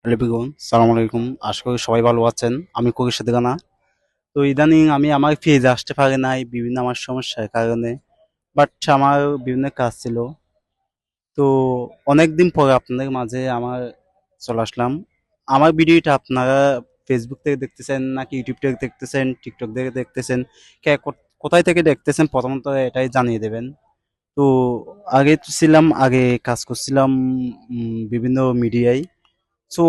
Hello everyone, সালাম আলাইকুম। আশা করি সবাই ভালো আছেন। আমি কোকির সাথে গানা। তো ইদানিং আমি আমার পেজে আসতে পারি নাই বিভিন্ন আমার সমস্যার কারণে। বাট আমার বিভিন্ন কাজ ছিল। তো অনেকদিন পরে আপনাদের মাঝে চলে আসলাম। আমার ভিডিওটা আপনারা ফেসবুক থেকে দেখতেছেন নাকি ইউটিউব থেকে দেখতেছেন, টিকটক থেকে দেখতেছেন, কোথায় থেকে দেখতেছেন প্রথমত এটাই জানিয়ে দেবেন। তো আগে তো ছিলাম, আগে কাজ করছিলাম বিভিন্ন মিডিয়ায়। সো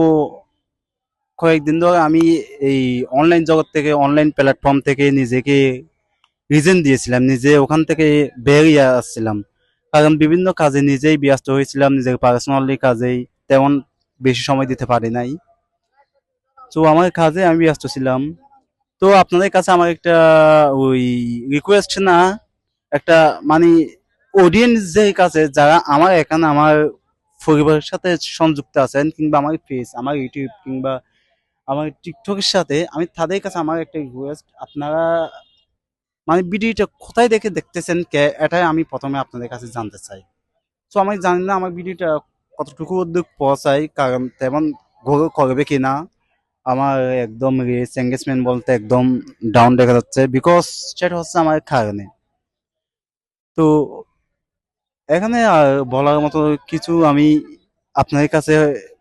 কয়েকদিন ধরে আমি এই অনলাইন জগৎ থেকে, অনলাইন প্ল্যাটফর্ম থেকে নিজেকে রিজেন দিয়েছিলাম, নিজে ওখান থেকে বেরিয়ে আসছিলাম। কারণ বিভিন্ন কাজে নিজেই ব্যস্ত হয়েছিলাম, নিজের পার্সোনালি কাজেই তেমন বেশি সময় দিতে পারি নাই। তো আমার কাজে আমি ব্যস্ত ছিলাম। তো আপনাদের কাছে আমার একটা ওই রিকোয়েস্ট না, একটা মানে অডিয়েন্স যে কাছে যারা আমার এখানে আমার পরিবারের সাথে সংযুক্ত আছেন, কিংবা আমার ফেস, আমার ইউটিউব কিংবা আমার টিকটকের সাথে, আমি তাদের কাছে আমার একটা রিকোয়েস্ট, আপনারা মানে ভিডিওটা কোথায় দেখে দেখতেছেন, কে, এটাই আমি প্রথমে আপনাদের কাছে জানতে চাই। তো আমি জানি না আমার ভিডিওটা কতটুকু অব্দি পৌঁছায়, কারণ তেমন গ্রো করবে কিনা। আমার একদম রিচ এঙ্গেজমেন্ট বলতে একদম ডাউন দেখা যাচ্ছে, বিকজ সেটা হচ্ছে আমার কারণে। তো এখানে আর বলার মতো কিছু আমি আপনাদের কাছে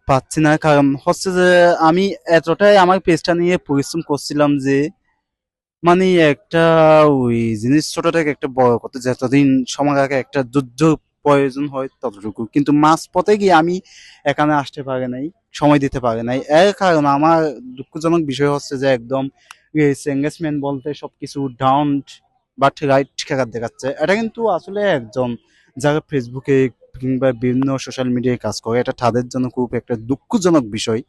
পাচ্ছি না, কারণ হচ্ছে যে আমি এতটাই আমার পেজটা নিয়ে পরিশ্রম করছিলাম যে মানে একটা ওই জিনিস ছোট থেকে একটা বড় করতে যতদিন সময় লাগে একটা যুদ্ধ প্রয়োজন হয় ততটুকু, কিন্তু মাঝ পথে গিয়ে আমি এখানে আসতে পারি নাই, সময় দিতে পারি নাই। এর কারণ আমার দুঃখজনক বিষয় হচ্ছে যে একদম এঙ্গেজমেন্ট বলতে সবকিছু ডাউন বাট রাইট ঠিকাদার দেখাচ্ছে। এটা কিন্তু আসলে একজন যারা ফেসবুকে কিংবা বিভিন্ন সোশ্যাল মিডিয়ায় কাজ করে, এটা তাদের জন্য খুব একটা দুঃখজনক বিষয়।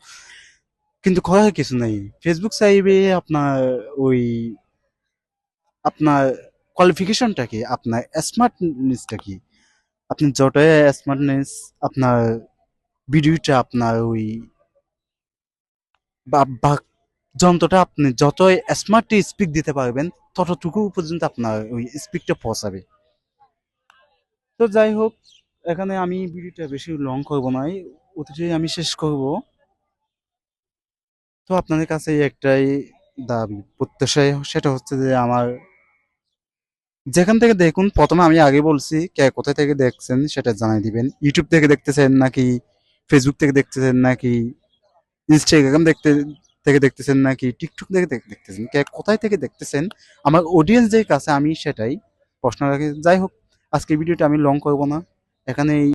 কিন্তু করার কিছু নেই। ফেসবুক চাইবে আপনার ওই আপনার কোয়ালিফিকেশনটা কি, আপনার স্মার্টনেসটা কি। আপনি যতই স্মার্টনেস, আপনার ভিডিওটা আপনার ওই বা যন্ত্রটা আপনি যতই স্মার্ট স্পিক দিতে পারবেন, ততটুকু পর্যন্ত আপনার ওই স্পিকটা পৌঁছাবে। তো যাই হোক, এখানে আমি ভিডিওটা বেশি লং করবো না, অতিটাই আমি শেষ করব। তো আপনাদের কাছে একটাই দাবি প্রত্যাশাই, সেটা হচ্ছে যে আমার যেখান থেকে দেখুন, প্রথমে আমি আগে বলছি কে কোথা থেকে দেখছেন সেটা জানাই দিবেন। ইউটিউব থেকে দেখতেছেন নাকি ফেসবুক থেকে দেখতেছেন নাকি ইনস্টাগ্রাম থেকে দেখতেছেন নাকি টিকটক থেকে দেখতেছেন, কে কোথায় থেকে দেখতেছেন, আমার অডিয়েন্স যে কাছে আমি সেটাই প্রশ্ন রাখি। যাই হোক, আজকে ভিডিওটা আমি লং করব না, এখানে